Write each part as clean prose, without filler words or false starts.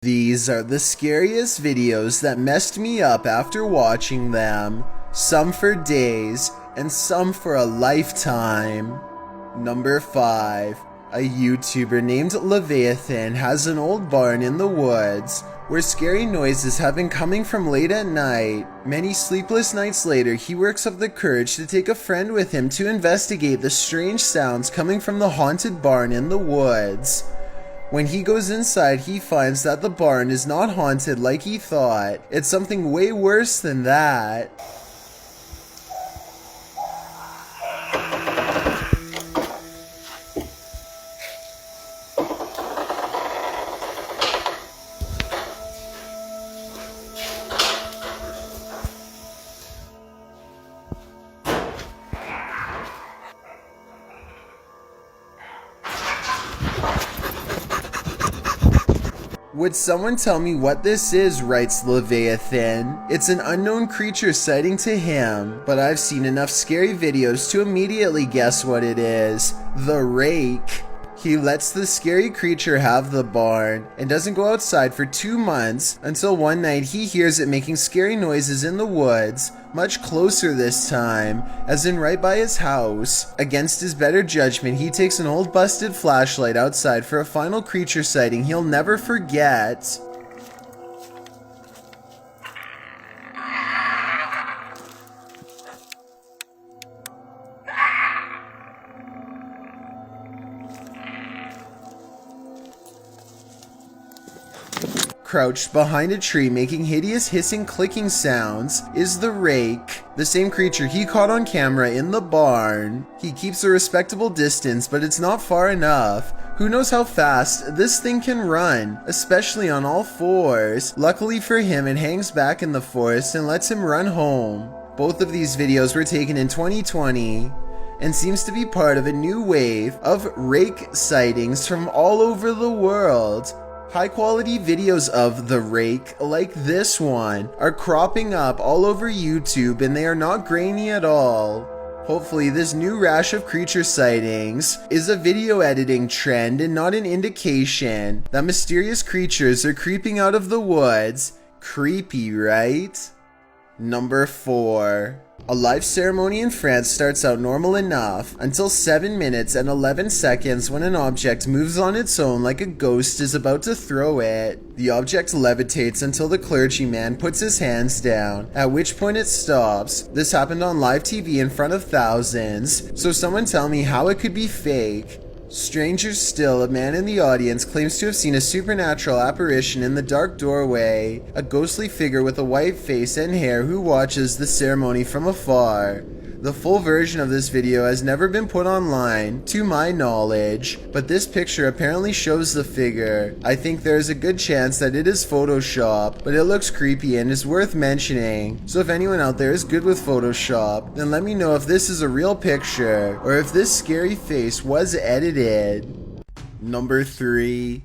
These are the scariest videos that messed me up after watching them, some for days and some for a lifetime. Number 5. A YouTuber named Leviathan has an old barn in the woods where scary noises have been coming from late at night. Many sleepless nights later, he works up the courage to take a friend with him to investigate the strange sounds coming from the haunted barn in the woods. When he goes inside, he finds that the barn is not haunted like he thought. It's something way worse than that. Would someone tell me what this is, writes Leviathan. It's an unknown creature sighting to him, but I've seen enough scary videos to immediately guess what it is. The Rake. He lets the scary creature have the barn and doesn't go outside for 2 months until one night he hears it making scary noises in the woods, much closer this time, as in right by his house. Against his better judgment, he takes an old busted flashlight outside for a final creature sighting he'll never forget. Crouched behind a tree making hideous hissing clicking sounds is the Rake, the same creature he caught on camera in the barn. He keeps a respectable distance, but it's not far enough. Who knows how fast this thing can run, especially on all fours. Luckily for him, it hangs back in the forest and lets him run home. Both of these videos were taken in 2020 and seems to be part of a new wave of Rake sightings from all over the world. High quality videos of the Rake, like this one, are cropping up all over YouTube and they are not grainy at all. Hopefully this new rash of creature sightings is a video editing trend and not an indication that mysterious creatures are creeping out of the woods. Creepy, right? Number 4. A live ceremony in France starts out normal enough until 7 minutes and 11 seconds when an object moves on its own like a ghost is about to throw it. The object levitates until the clergyman puts his hands down, at which point it stops. This happened on live TV in front of thousands, so someone tell me how it could be fake. Stranger still, a man in the audience claims to have seen a supernatural apparition in the dark doorway, a ghostly figure with a white face and hair who watches the ceremony from afar. The full version of this video has never been put online, to my knowledge, but this picture apparently shows the figure. I think there is a good chance that it is Photoshop, but it looks creepy and is worth mentioning. So if anyone out there is good with Photoshop, then let me know if this is a real picture, or if this scary face was edited. Number 3.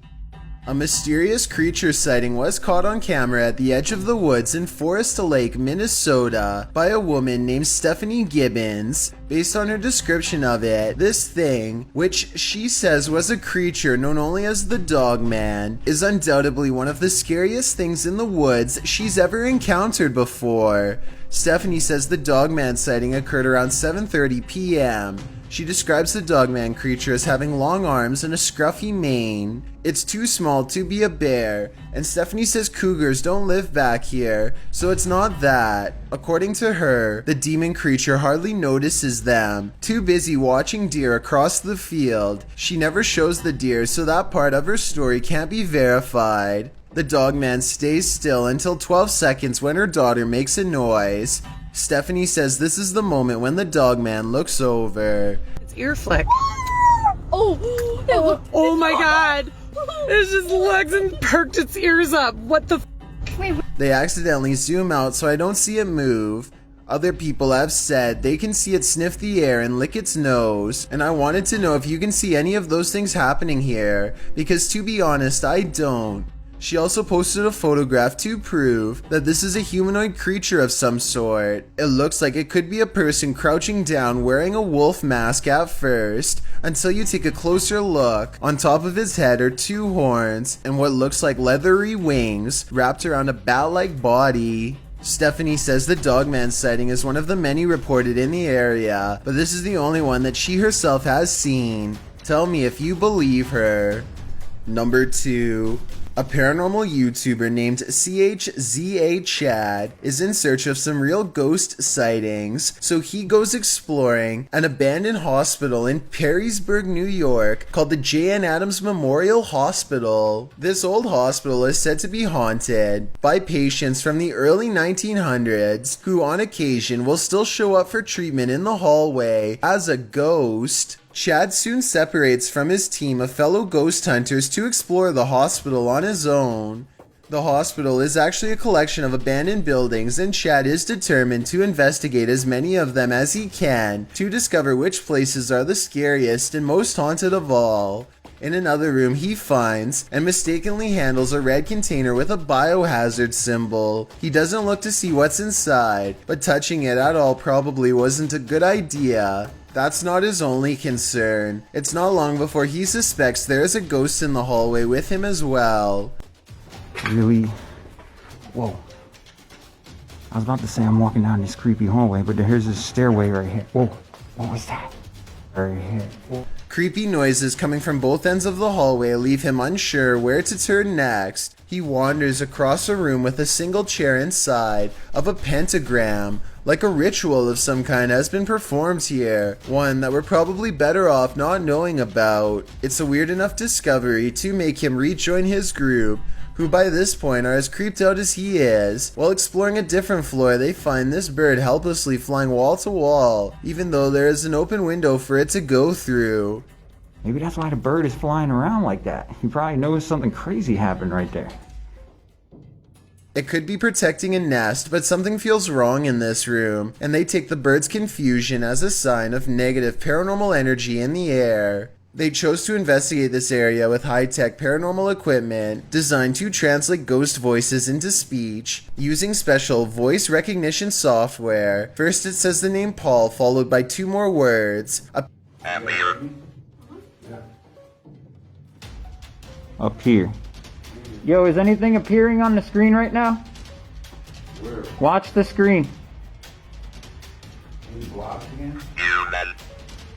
A mysterious creature sighting was caught on camera at the edge of the woods in Forest Lake, Minnesota by a woman named Stephanie Gibbons. Based on her description of it, this thing, which she says was a creature known only as the Dog Man, is undoubtedly one of the scariest things in the woods she's ever encountered before. Stephanie says the Dog Man sighting occurred around 7:30 p.m. She describes the Dogman creature as having long arms and a scruffy mane. It's too small to be a bear, and Stephanie says cougars don't live back here, so it's not that. According to her, the demon creature hardly notices them, too busy watching deer across the field. She never shows the deer, so that part of her story can't be verified. The Dogman stays still until 12 seconds when her daughter makes a noise. Stephanie says this is the moment when the Dogman looks over. It's ear flick. Oh my god! It just looks and perked its ears up. What the f? They accidentally zoom out so I don't see it move. Other people have said they can see it sniff the air and lick its nose, and I wanted to know if you can see any of those things happening here, because to be honest, I don't. She also posted a photograph to prove that this is a humanoid creature of some sort. It looks like it could be a person crouching down wearing a wolf mask at first, until you take a closer look. On top of his head are two horns and what looks like leathery wings wrapped around a bat-like body. Stephanie says the Dogman sighting is one of the many reported in the area, but this is the only one that she herself has seen. Tell me if you believe her. Number 2. A paranormal YouTuber named CHZA Chad is in search of some real ghost sightings, so he goes exploring an abandoned hospital in Perrysburg, New York called the J.N. Adams Memorial Hospital. This old hospital is said to be haunted by patients from the early 1900s who on occasion will still show up for treatment in the hallway as a ghost. Chad soon separates from his team of fellow ghost hunters to explore the hospital on his own. The hospital is actually a collection of abandoned buildings, and Chad is determined to investigate as many of them as he can to discover which places are the scariest and most haunted of all. In another room, he finds and mistakenly handles a red container with a biohazard symbol. He doesn't look to see what's inside, but touching it at all probably wasn't a good idea. That's not his only concern. It's not long before he suspects there is a ghost in the hallway with him as well. Really? Whoa. I was about to say I'm walking down this creepy hallway, but here's this stairway right here. Whoa. What was that? Right here. Whoa. Creepy noises coming from both ends of the hallway leave him unsure where to turn next. He wanders across a room with a single chair inside of a pentagram, like a ritual of some kind has been performed here, one that we're probably better off not knowing about. It's a weird enough discovery to make him rejoin his group, who by this point are as creeped out as he is. While exploring a different floor, they find this bird helplessly flying wall to wall, even though there is an open window for it to go through. Maybe that's why the bird is flying around like that. He probably knows something crazy happened right there. It could be protecting a nest, but something feels wrong in this room, and they take the bird's confusion as a sign of negative paranormal energy in the air. They chose to investigate this area with high-tech paranormal equipment designed to translate ghost voices into speech using special voice recognition software. First it says the name Paul, followed by two more words. Up here. Yo, is anything appearing on the screen right now? Where? Watch the screen. Any blocks again?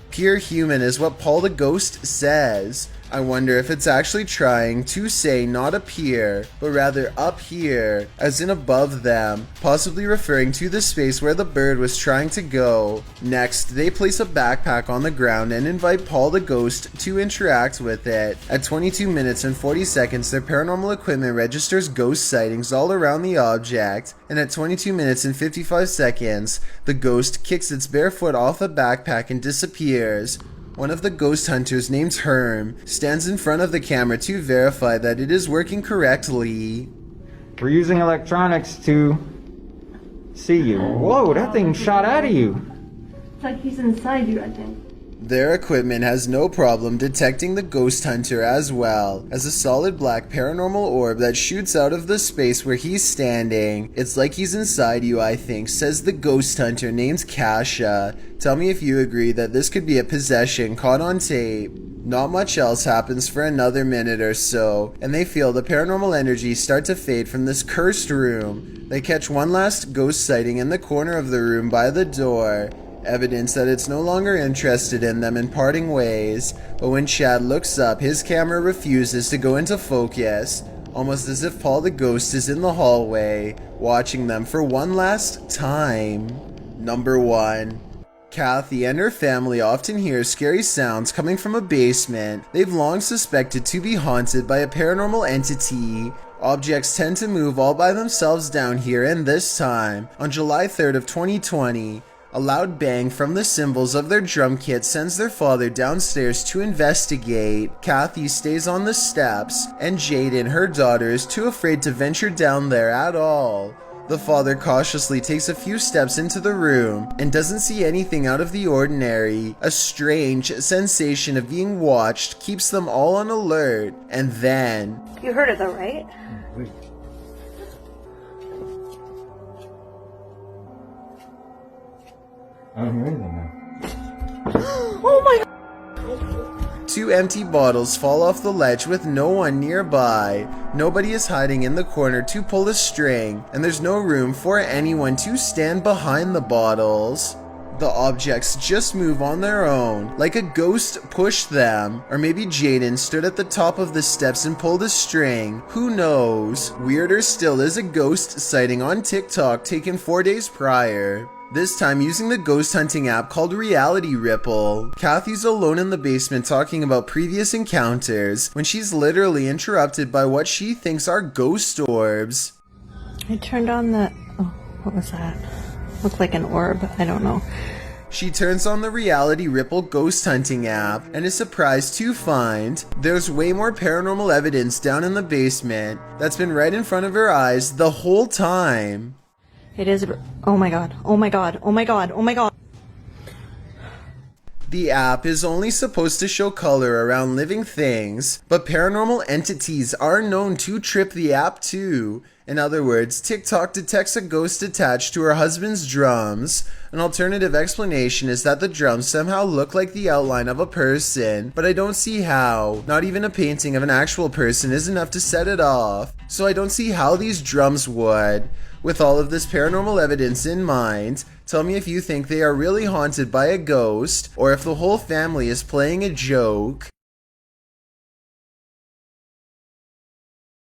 Pure human is what Paul the Ghost says. I wonder if it's actually trying to say not appear, but rather up here, as in above them, possibly referring to the space where the bird was trying to go. Next, they place a backpack on the ground and invite Paul the Ghost to interact with it. At 22 minutes and 40 seconds, their paranormal equipment registers ghost sightings all around the object, and at 22 minutes and 55 seconds, the ghost kicks its bare foot off the backpack and disappears. One of the ghost hunters named Herm stands in front of the camera to verify that it is working correctly. We're using electronics to see you. Whoa, that thing shot out of you. It's like he's inside you, I think. Their equipment has no problem detecting the ghost hunter as well as a solid black paranormal orb that shoots out of the space where he's standing. It's like he's inside you, I think, says the ghost hunter named Kasha. Tell me if you agree that this could be a possession caught on tape. Not much else happens for another minute or so, and they feel the paranormal energy start to fade from this cursed room. They catch one last ghost sighting in the corner of the room by the door. Evidence that it's no longer interested in them in parting ways, but when Chad looks up, his camera refuses to go into focus, almost as if Paul the Ghost is in the hallway, watching them for one last time. Number 1. Kathy and her family often hear scary sounds coming from a basement they've long suspected to be haunted by a paranormal entity. Objects tend to move all by themselves down here, and this time, on July 3rd of 2020, a loud bang from the cymbals of their drum kit sends their father downstairs to investigate. Kathy stays on the steps, and Jaden, her daughter, is too afraid to venture down there at all. The father cautiously takes a few steps into the room and doesn't see anything out of the ordinary. A strange sensation of being watched keeps them all on alert, and then... You heard it though, right? Wait. I don't hear anything now. Oh my god. 2 empty bottles fall off the ledge with no one nearby. Nobody is hiding in the corner to pull a string, and there's no room for anyone to stand behind the bottles. The objects just move on their own, like a ghost pushed them. Or maybe Jaden stood at the top of the steps and pulled a string. Who knows? Weirder still is a ghost sighting on TikTok taken 4 days prior. This time using the ghost hunting app called Reality Ripple. Kathy's alone in the basement talking about previous encounters when she's literally interrupted by what she thinks are ghost orbs. I turned on the... Oh, what was that? Looked like an orb. I don't know. She turns on the Reality Ripple ghost hunting app and is surprised to find there's way more paranormal evidence down in the basement that's been right in front of her eyes the whole time. It is... Oh my god. Oh my god. Oh my god. Oh my god. The app is only supposed to show color around living things, but paranormal entities are known to trip the app too. In other words, TikTok detects a ghost attached to her husband's drums. An alternative explanation is that the drums somehow look like the outline of a person, but I don't see how. Not even a painting of an actual person is enough to set it off, so I don't see how these drums would. With all of this paranormal evidence in mind, tell me if you think they are really haunted by a ghost, or if the whole family is playing a joke.